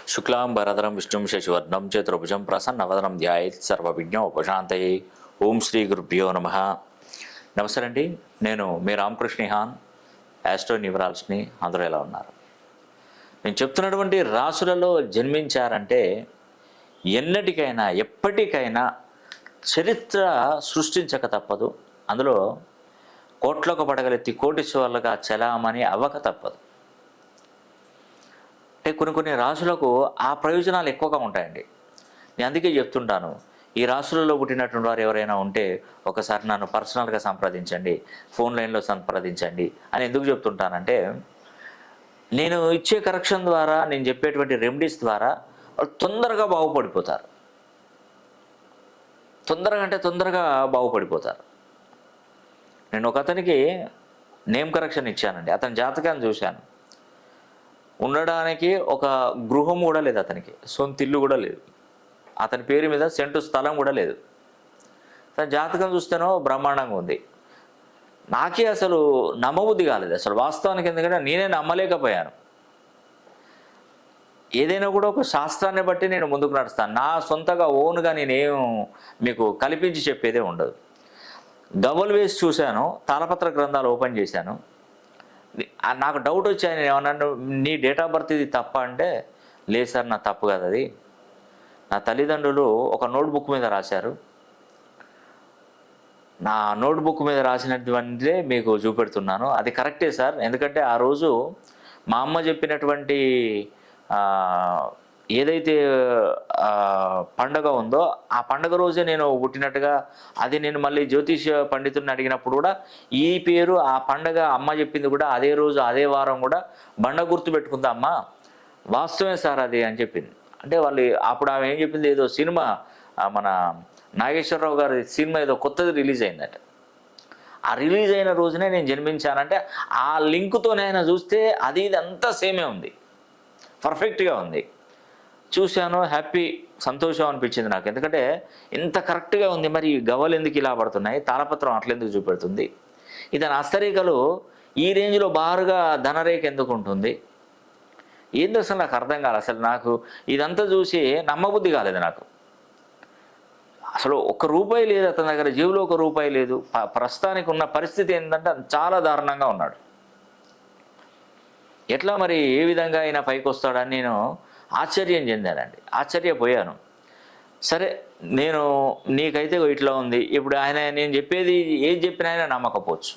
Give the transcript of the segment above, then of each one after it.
శుక్లాంబరధరం విష్ణుం శశివర్ణం చతుర్భుజం ప్రసన్నవదనం ధ్యాయేత్ సర్వవిఘ్నోపశాంతయే. ఓం శ్రీ గురుభ్యో నమః. నమస్తే అండి, నేను మీ రామకృష్ణిహాన్, యాస్ట్రో న్యూమరాలజిస్ట్ని. అందరూ ఎలా ఉన్నారు? నేను చెప్తున్నటువంటి రాసులలో జన్మించారంటే ఎన్నటికైనా ఎప్పటికైనా చరిత్ర సృష్టించక తప్పదు. అందులో కోట్లకు పడగలెత్తి కోటీశ్వర్లుగా చలామణి అవ్వక తప్పదు. అంటే కొన్ని రాసులకు ఆ ప్రయోజనాలు ఎక్కువగా ఉంటాయండి. నేను అందుకే చెప్తుంటాను, ఈ రాసులలో పుట్టినటువంటి వారు ఎవరైనా ఉంటే ఒకసారి నన్ను పర్సనల్గా సంప్రదించండి, ఫోన్ లైన్లో సంప్రదించండి అని ఎందుకు చెప్తుంటానంటే, నేను ఇచ్చే కరెక్షన్ ద్వారా, నేను చెప్పేటువంటి రెమెడీస్ ద్వారా వాళ్ళు తొందరగా బాగుపడిపోతారు. తొందరగా బాగుపడిపోతారు. నేను ఒక అతనికి నేమ్ కరెక్షన్ ఇచ్చానండి. అతని జాతకాన్ని చూశాను. ఉండడానికి ఒక గృహం కూడా లేదు, అతనికి సొంత ఇల్లు కూడా లేదు, అతని పేరు మీద సెంటు స్థలం కూడా లేదు. తన జాతకం చూస్తేనో బ్రహ్మాండంగా ఉంది. నాకే అసలు నమ్మబుద్ధి కాలేదు అసలు వాస్తవానికి. ఎందుకంటే నేనే నమ్మలేకపోయాను. ఏదైనా కూడా ఒక శాస్త్రాన్ని బట్టి నేను ముందుకు నడుస్తాను. నా సొంతగా ఓన్గా నేనేం మీకు కల్పించి చెప్పేదే ఉండదు. గవ్వలు వేసి చూశాను, తాళపత్ర గ్రంథాలు ఓపెన్ చేశాను. నాకు డౌట్ వచ్చాయి. నేను ఏమన్నా, నీ డేట్ ఆఫ్ బర్త్ ఇది తప్ప అంటే, లేదు సార్ నా తప్పు కాదు, అది నా తల్లిదండ్రులు ఒక నోట్బుక్ మీద రాశారు, నా నోట్బుక్ మీద రాసినటువంటిదే మీకు చూపెడుతున్నాను, అది కరెక్టే సార్. ఎందుకంటే ఆ రోజు మా అమ్మ చెప్పినటువంటి ఏదైతే పండగ ఉందో ఆ పండగ రోజే నేను పుట్టినట్టుగా, అది నేను మళ్ళీ జ్యోతిష పండితుడిని అడిగినప్పుడు కూడా ఈ పేరు, ఆ పండగ అమ్మ చెప్పింది కూడా అదే రోజు అదే వారం కూడా బండ గుర్తు పెట్టుకుందా అమ్మ, వాస్తవమే సార్ అది అని చెప్పింది. అంటే వాళ్ళు అప్పుడు ఆమె ఏం చెప్పింది, ఏదో సినిమా మన నాగేశ్వరరావు గారి సినిమా ఏదో కొత్తది రిలీజ్ అయిందట. ఆ రిలీజ్ అయిన రోజునే నేను జన్మించానంటే ఆ లింకుతోనైనా చూస్తే అది ఇదంతా సేమే ఉంది, పర్ఫెక్ట్గా ఉంది. చూశాను, హ్యాపీ, సంతోషం అనిపించింది నాకు. ఎందుకంటే ఇంత కరెక్ట్గా ఉంది, మరి గవ్వలు ఎందుకు ఇలా పడుతున్నాయి, తాళపత్రం అట్లెందుకు చూపెడుతుంది, ఇతని హస్తరేఖలు ఈ రేంజ్లో బారుగా ధనరేఖ ఎందుకు ఉంటుంది, ఏంది అసలు నాకు అర్థం కాలేదు. అసలు నాకు ఇదంతా చూసి నమ్మబుద్ధి కాలేదు నాకు. అసలు ₹1 లేదు అతని దగ్గర, జేబులో ₹1 లేదు. ప్రస్తుతానికి ఉన్న పరిస్థితి ఏంటంటే చాలా దారుణంగా ఉన్నాడు. ఎట్లా మరి ఏ విధంగా అయినా పైకి వస్తాడని నేను ఆశ్చర్యం చెందానండి, ఆశ్చర్యపోయాను. సరే, నేను నీకైతే ఇట్లా ఉంది, ఇప్పుడు ఆయన నేను చెప్పేది ఏది చెప్పినా ఆయన నమ్మకపోవచ్చు.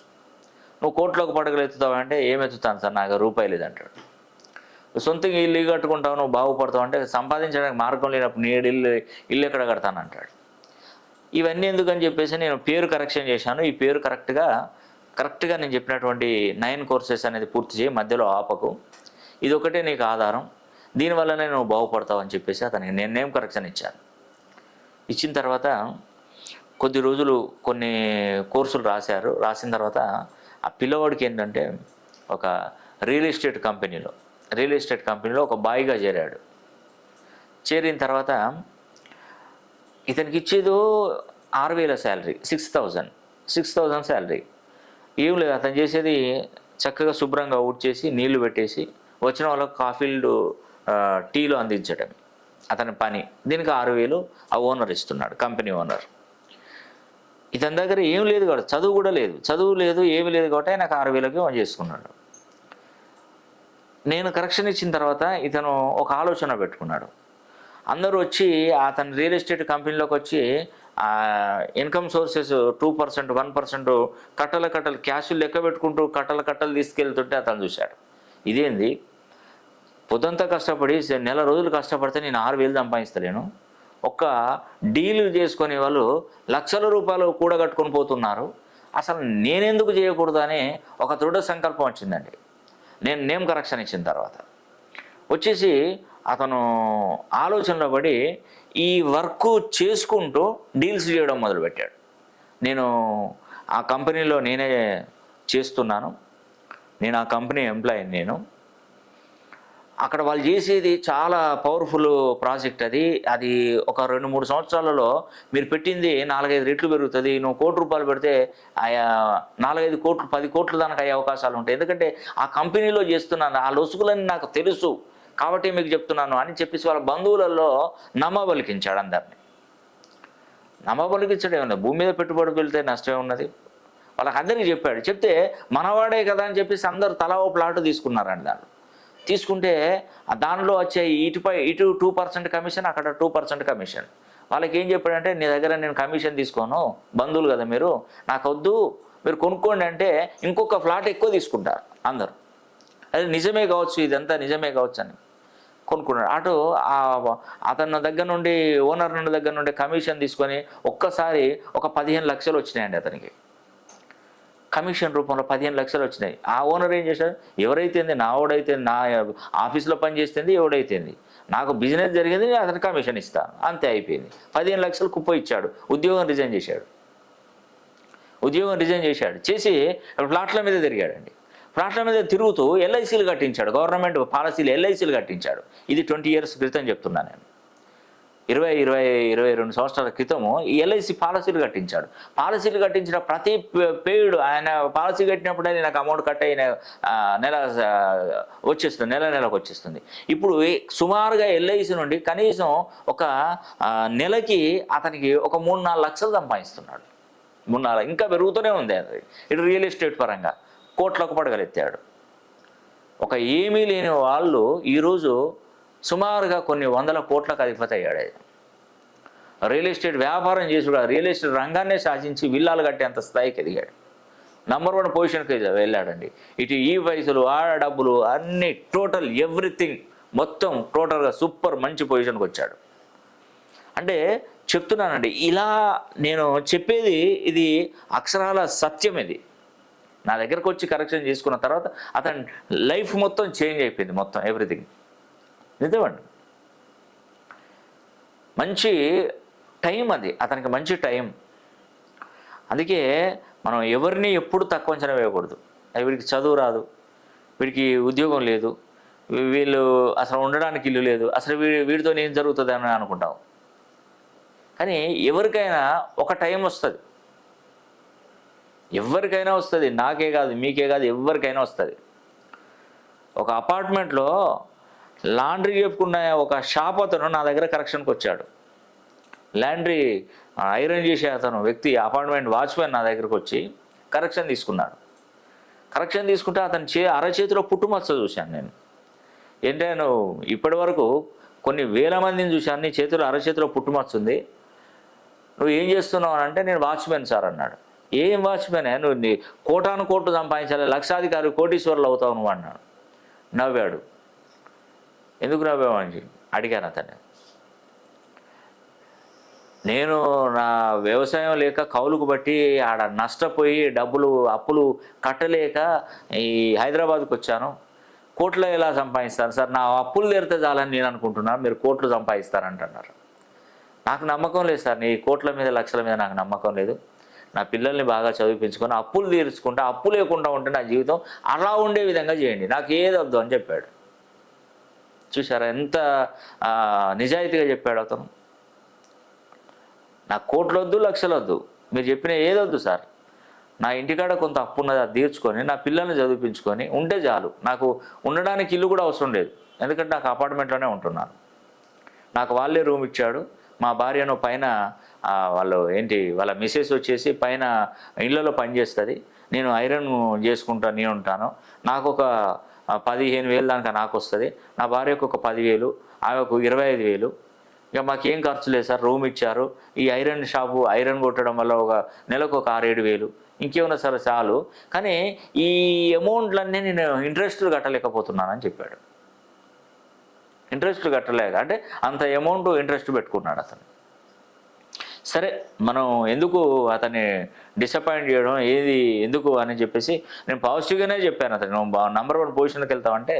నువ్వు కోట్లోకి పడగలు ఎత్తుతావు అంటే, ఏం ఎత్తుతాను సార్, నాకు ₹1 లేదంటాడు. సొంతంగా ఇల్లు కట్టుకుంటావు, నువ్వు బాగుపడతావు అంటే, సంపాదించడానికి మార్గం లేనప్పుడు నేను ఇల్లు ఎక్కడ కడతానంటాడు. ఇవన్నీ ఎందుకని చెప్పేసి నేను పేరు కరెక్షన్ చేశాను. ఈ పేరు కరెక్ట్గా నేను చెప్పినటువంటి 9 కోర్సెస్ అనేది పూర్తి చేయి, మధ్యలో ఆపకు, ఇది ఒకటే నీకు ఆధారం, దీనివల్లనే నువ్వు బాగుపడతావు అని చెప్పేసి అతనికి నేను నేమ్ కరెక్షన్ ఇచ్చాను. ఇచ్చిన తర్వాత కొద్ది రోజులు కొన్ని కోర్సులు రాసిన తర్వాత ఆ పిల్లవాడికి ఏంటంటే ఒక రియల్ ఎస్టేట్ కంపెనీలో ఒక బాయ్గా చేరాడు. చేరిన తర్వాత ఇతనికి ఇచ్చేదో 6,000 శాలరీ, 6,000 శాలరీ. ఏం లేదు, అతను చేసేది చక్కగా శుభ్రంగా ఊడ్చేసి నీళ్లు పెట్టేసి వచ్చిన వాళ్ళకు కాఫీలు టీలో అందించడం అతని పని. దీనికి 6,000 ఆ ఓనర్ ఇస్తున్నాడు, కంపెనీ ఓనర్. ఇతని దగ్గర ఏం లేదు కాబట్టి, చదువు లేదు ఏమీ లేదు కాబట్టి నాకు 6,000కి చేసుకున్నాడు. నేను కరెక్షన్ ఇచ్చిన తర్వాత ఇతను ఒక ఆలోచన పెట్టుకున్నాడు. అందరూ వచ్చి అతని రియల్ ఎస్టేట్ కంపెనీలోకి వచ్చి ఇన్కమ్ సోర్సెస్ 2%, 1% కట్టలు క్యాష్ లెక్క పెట్టుకుంటూ కట్టలు తీసుకెళ్తుంటే అతను చూశాడు, ఇదేంది, పొద్దంతా కష్టపడి నెల రోజులు కష్టపడితే నేను 6,000 సంపాదిస్తలేను, ఒక్క డీల్ చేసుకునే వాళ్ళు లక్షల రూపాయలు కూడగట్టుకొని పోతున్నారు, అసలు నేనెందుకు చేయకూడదు అని ఒక దృఢ సంకల్పం వచ్చిందండి. నేను నేమ్ కరెక్షన్ ఇచ్చిన తర్వాత వచ్చేసి అతను ఆలోచనలో పడి ఈ వర్క్ చేసుకుంటూ డీల్స్ చేయడం మొదలుపెట్టాడు. నేను ఆ కంపెనీలో నేనే చేస్తున్నాను, నేను ఆ కంపెనీ ఎంప్లాయీని, నేను అక్కడ వాళ్ళు చేసేది చాలా పవర్ఫుల్ ప్రాజెక్ట్. అది ఒక 2-3 సంవత్సరాలలో మీరు పెట్టింది 4-5 రెట్లు పెరుగుతుంది. నువ్వు ₹1,00,00,000 పెడితే 4-5 కోట్లు 10 కోట్ల దానికి అయ్యే అవకాశాలు ఉంటాయి. ఎందుకంటే ఆ కంపెనీలో చేస్తున్నాను, ఆ లొసుగులని నాకు తెలుసు, కాబట్టి మీకు చెప్తున్నాను అని చెప్పేసి వాళ్ళ బంధువులలో నమ్మబలికించాడు అందరినీ. నమ్మబలికించడం ఏమన్నా, భూమి మీద పెట్టుబడి వెళ్తే నష్టమే ఉన్నది. వాళ్ళకి అందరికీ చెప్పాడు. చెప్తే మనవాడే కదా అని చెప్పేసి అందరూ తలా ఓ ప్లాట్ తీసుకున్నారండి. దాంట్లో తీసుకుంటే దానిలో వచ్చే ఇటు 2% కమిషన్, అక్కడ 2% కమిషన్. వాళ్ళకి ఏం చెప్పాడంటే, నీ దగ్గర నేను కమిషన్ తీసుకోను, బంధువులు కదా మీరు, నాకు వద్దు, మీరు కొనుక్కోండి అంటే ఇంకొక ఫ్లాట్ ఎక్కువ తీసుకుంటారు అందరు. అది నిజమే కావచ్చు, ఇదంతా నిజమే కావచ్చు అని కొనుక్కున్నాడు. అటు అతని దగ్గర నుండి, ఓనర్ దగ్గర నుండి కమిషన్ తీసుకొని ఒక్కసారి ఒక 15 లక్షలు వచ్చినాయండి అతనికి. కమిషన్ రూపంలో 15 లక్షలు వచ్చినాయి. ఆ ఓనర్ ఏం చేశాడు, ఎవరైతేంది నా ఓడైతే, నా ఆఫీస్లో పనిచేస్తుంది ఎవడైతేంది, నాకు బిజినెస్ జరిగింది, నేను అతనికి కమిషన్ ఇస్తాను, అంతే అయిపోయింది. 15 లక్షలు కుప్ప ఇచ్చాడు. ఉద్యోగం రిజైన్ చేశాడు. చేసి ఫ్లాట్ల మీద తిరిగాడండి. ఫ్లాట్ల మీద తిరుగుతూ ఎల్ఐసీలు కట్టించాడు. గవర్నమెంట్ పాలసీలు ఎల్ఐసీలు కట్టించాడు. ఇది 20 ఇయర్స్ క్రితం చెప్తున్నాను నేను. 22 సంవత్సరాల క్రితము ఈ ఎల్ఐసి పాలసీలు కట్టించాడు. పాలసీలు కట్టించిన ప్రతి పేయుడు ఆయన పాలసీ కట్టినప్పుడే నాకు అమౌంట్ కట్ అయిన నెల వచ్చేస్తుంది, నెలకు వచ్చేస్తుంది. ఇప్పుడు సుమారుగా ఎల్ఐసి నుండి కనీసం ఒక నెలకి అతనికి ఒక 3-4 లక్షలు సంపాదిస్తున్నాడు. 3-4 ఇంకా పెరుగుతూనే ఉంది. అది ఇటు రియల్ ఎస్టేట్ పరంగా కోట్లకు పడగలెత్తాడు. ఒక ఏమీ లేని వాళ్ళు ఈరోజు సుమారుగా కొన్ని 100 కోట్లకు అధిపతి అయ్యాడు. రియల్ ఎస్టేట్ వ్యాపారం చేసి కూడా రియల్ ఎస్టేట్ రంగాన్నే శాసించి విల్లాలు కట్టేంత స్థాయికి ఎదిగాడు. నంబర్ 1 పొజిషన్కి వెళ్ళాడండి. ఇటు ఈ పైసలు, ఆ డబ్బులు అన్నీ టోటల్ ఎవ్రీథింగ్ మొత్తం టోటల్గా సూపర్ మంచి పొజిషన్కి వచ్చాడు. అంటే చెప్తున్నానండి, ఇలా నేను చెప్పేది ఇది అక్షరాల సత్యం. ఇది నా దగ్గరకు వచ్చి కరెక్షన్ చేసుకున్న తర్వాత అతని లైఫ్ మొత్తం చేంజ్ అయిపోయింది, మొత్తం ఎవ్రీథింగ్. నిజమండి, మంచి టైం అది, అతనికి మంచి టైం. అందుకే మనం ఎవరిని ఎప్పుడు తక్కువ అంచనా వేయకూడదు. వీడికి చదువు రాదు, వీడికి ఉద్యోగం లేదు, వీళ్ళు అసలు ఉండడానికి ఇల్లు లేదు, అసలు వీడితో ఏం జరుగుతుంది అని అనుకుంటాం. కానీ ఎవరికైనా ఒక టైం వస్తుంది, ఎవరికైనా వస్తుంది. నాకే కాదు, మీకే కాదు, ఎవరికైనా వస్తుంది. ఒక అపార్ట్మెంట్లో లాండ్రీ చెప్పుకున్న ఒక షాప్ అతను నా దగ్గర కరెక్షన్కి వచ్చాడు. లాండ్రీ ఐరన్ చేసే అతను వ్యక్తి, అపార్ట్మెంట్ వాచ్మెన్ నా దగ్గరకు వచ్చి కరెక్షన్ తీసుకున్నాడు. కరెక్షన్ తీసుకుంటే అతని అరచేతిలో పుట్టుమచ్చ చూశాను నేను. ఏంటంటే, నువ్వు ఇప్పటి వరకు కొన్ని వేల మందిని చూశాను, నీ చేతిలో అరచేతిలో పుట్టుమచ్చ ఉంది, నువ్వు ఏం చేస్తున్నావు అని అంటే, నేను వాచ్మెన్ సార్ అన్నాడు. ఏం వాచ్మెన్? నువ్వు నీ కోటాను కోట్లు సంపాదించాలి, లక్షాధికారి, కోటీశ్వరులు అవుతావు నువ్వు అన్నాడు. నవ్వాడు. ఎందుకు నవ్వామని అడిగాను అతన్ని. నేను నా వ్యవసాయం లేక కౌలుకు బట్టి ఆడ నష్టపోయి అప్పులు కట్టలేక ఈ హైదరాబాద్కి వచ్చాను. కోట్లు ఎలా సంపాదిస్తాను సార్, నా అప్పులు తీరితే చాలని నేను అనుకుంటున్నాను, మీరు కోట్లు సంపాదిస్తారంటున్నారు. నాకు నమ్మకం లేదు సార్, నీ కోట్ల మీద లక్షల మీద నాకు నమ్మకం లేదు. నా పిల్లల్ని బాగా చదివించుకొని అప్పులు తీర్చుకుంటా, అప్పు లేకుండా ఉంటే నా జీవితం అలా ఉండే విధంగా చేయండి, నాకు ఏది వద్దు అని చెప్పాడు. చూసారా ఎంత నిజాయితీగా చెప్పాడు అతను. నాకు కోట్లు వద్దు, లక్షలు వద్దు, మీరు చెప్పిన ఏదొద్దు సార్, నా ఇంటికాడ కొంత అప్పు ఉన్నది, అది తీర్చుకొని నా పిల్లల్ని చదివించుకొని ఉంటే చాలు, నాకు ఉండడానికి ఇల్లు కూడా అవసరం లేదు, ఎందుకంటే నాకు అపార్ట్మెంట్లోనే ఉంటున్నాను. నాకు వాళ్ళే రూమ్ ఇచ్చాడు. మా భార్యను పైన వాళ్ళ మిసెస్ వచ్చేసి పైన ఇళ్లలో పనిచేస్తుంది, నేను ఐరన్ చేసుకుంటాను, నేను ఉంటాను, నాకు ఒక 15,000 దాకా నాకు వస్తుంది, నా భార్యకు ఒక 10,000, ఆమెకు 25,000. ఇక మాకేం ఖర్చు లేదు సార్, రూమ్ ఇచ్చారు, ఈ ఐరన్ షాపు ఐరన్ కొట్టడం వల్ల ఒక నెలకు ఒక 6-7,000, ఇంకేమన్నా సరే చాలు, కానీ ఈ అమౌంట్లన్నీ నేను ఇంట్రెస్ట్లు కట్టలేకపోతున్నానని చెప్పాడు. ఇంట్రెస్ట్ కట్టలేక అంటే అంత అమౌంట్ ఇంట్రెస్ట్ పెట్టుకున్నాడు అతను. సరే, మనం ఎందుకు అతన్ని డిసప్పాయింట్ చేయడం, ఎందుకు అని చెప్పేసి నేను పాజిటివ్గానే చెప్పాను అతను. నువ్వు నంబర్ 1 పొజిషన్కి వెళ్తావంటే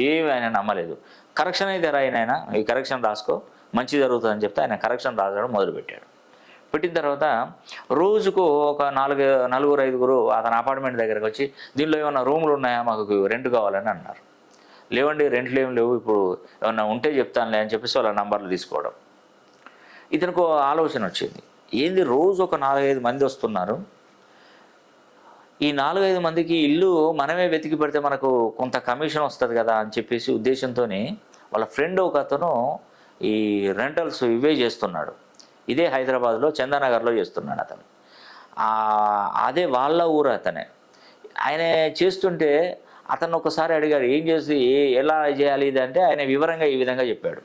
ఏమి ఆయన నమ్మలేదు. కరెక్షన్ అయితే ఆయన ఈ కరెక్షన్ రాసుకో, మంచి జరుగుతుందని చెప్తే ఆయన కరెక్షన్ రాసడం మొదలుపెట్టాడు. పెట్టిన తర్వాత రోజుకు ఒక 4-5 అతని అపార్ట్మెంట్ దగ్గరకు వచ్చి, దీనిలో ఏమైనా రూములు ఉన్నాయా, మాకు రెంట్ కావాలని అన్నారు. లేవండి, రెంట్లు ఏం లేవు, ఇప్పుడు ఏమన్నా ఉంటే చెప్తానులే అని చెప్పేసి వాళ్ళ నంబర్లు తీసుకోవడం. ఇతనికి ఆలోచన వచ్చింది, ఏంది రోజు ఒక 4-5 మంది వస్తున్నారు, ఈ 4-5 మందికి ఇల్లు మనమే వెతికి పెడితే మనకు కొంత కమిషన్ వస్తుంది కదా అని చెప్పేసి ఉద్దేశంతో వాళ్ళ ఫ్రెండ్ ఒక అతను ఈ రెంటల్స్ ఇవే చేస్తున్నాడు. ఇదే హైదరాబాద్లో చందానగర్లో చేస్తున్నాడు అతను. అదే వాళ్ళ ఊరు అతనే. ఆయన చేస్తుంటే అతను ఒకసారి అడిగాడు, ఏం చేసి ఎలా చేయాలి ఇది అంటే ఆయన వివరంగా ఈ విధంగా చెప్పాడు.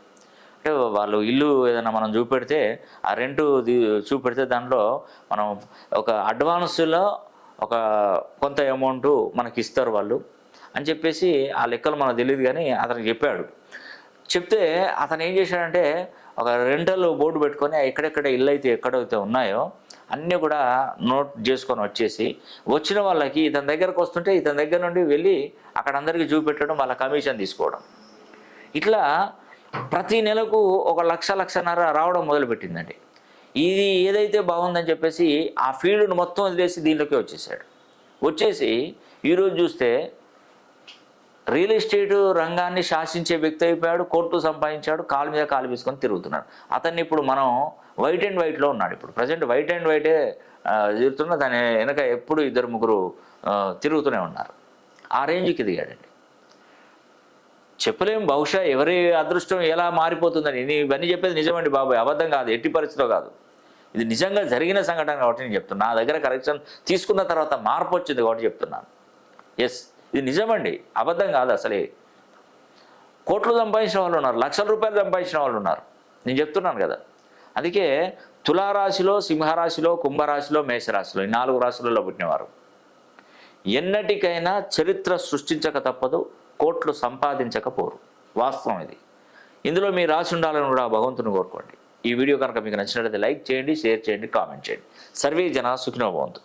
అంటే వాళ్ళు ఇల్లు ఏదైనా మనం చూపెడితే ఆ రెంటు చూపెడితే దాంట్లో మనం ఒక అడ్వాన్స్లో ఒక కొంత అమౌంట్ మనకి ఇస్తారు వాళ్ళు అని చెప్పేసి ఆ లెక్కలు మనకు తెలియదు, కానీ అతనికి చెప్పాడు. చెప్తే అతను ఏం చేశాడంటే ఒక రెంటల్ బోర్డు పెట్టుకొని ఎక్కడెక్కడ ఇల్లు అయితే ఎక్కడైతే ఉన్నాయో అన్నీ కూడా నోట్ చేసుకొని వచ్చేసి వచ్చిన వాళ్ళకి ఇతని దగ్గరకు వస్తుంటే ఇతని దగ్గర నుండి వెళ్ళి అక్కడ అందరికీ చూపెట్టడం, వాళ్ళ కమిషన్ తీసుకోవడం. ఇట్లా ప్రతి నెలకు ఒక లక్షన్నర రావడం మొదలుపెట్టిందండి. ఇది ఏదైతే బాగుందని చెప్పేసి ఆ ఫీల్డ్ను మొత్తం వదిలేసి దీంట్లోకి వచ్చేసి ఈరోజు చూస్తే రియల్ ఎస్టేట్ రంగాన్ని శాసించే వ్యక్తి అయిపోయాడు, కోర్టు సంపాదించాడు, కాలు మీద కాలు వేసుకొని తిరుగుతున్నాడు. అతన్ని ఇప్పుడు మనం వైట్ అండ్ వైట్లో ఉన్నాడు. ఇప్పుడు ప్రజెంట్ వైట్ అండ్ వైటే తిరుగుతున్నా, దాని వెనక ఎప్పుడు 2-3 తిరుగుతూనే ఉన్నారు. ఆ రేంజ్కి దిగాడండి. చెప్పలేము బహుశా ఎవరి అదృష్టం ఎలా మారిపోతుందని. ఇవన్నీ చెప్పేది నిజమండి బాబాయ్, అబద్ధం కాదు, ఎట్టి పరిస్థితిలో కాదు. ఇది నిజంగా జరిగిన సంఘటన కాబట్టి నేను చెప్తున్నా. నా దగ్గర కరెక్షన్ తీసుకున్న తర్వాత మార్పు వచ్చింది కాబట్టి చెప్తున్నాను. ఎస్, ఇది నిజమండి, అబద్ధం కాదు. అసలే కోట్లు సంపాదించిన వాళ్ళు ఉన్నారు, లక్షల రూపాయలు సంపాదించిన వాళ్ళు ఉన్నారు. నేను చెప్తున్నాను కదా. అందుకే తులారాశిలో, సింహరాశిలో, కుంభరాశిలో, మేషరాశిలో, ఈ 4 రాశులలో పుట్టినవారు ఎన్నటికైనా చరిత్ర సృష్టించక తప్పదు, కోట్లు సంపాదించకపోరు. వాస్తవం ఇది. ఇందులో మీ రాసి ఉండాలని కూడా భగవంతుని కోరుకోండి. ఈ వీడియో కనుక మీకు నచ్చినట్లయితే లైక్ చేయండి, షేర్ చేయండి, కామెంట్ చేయండి. సర్వే జన సుఖినో భవంతు.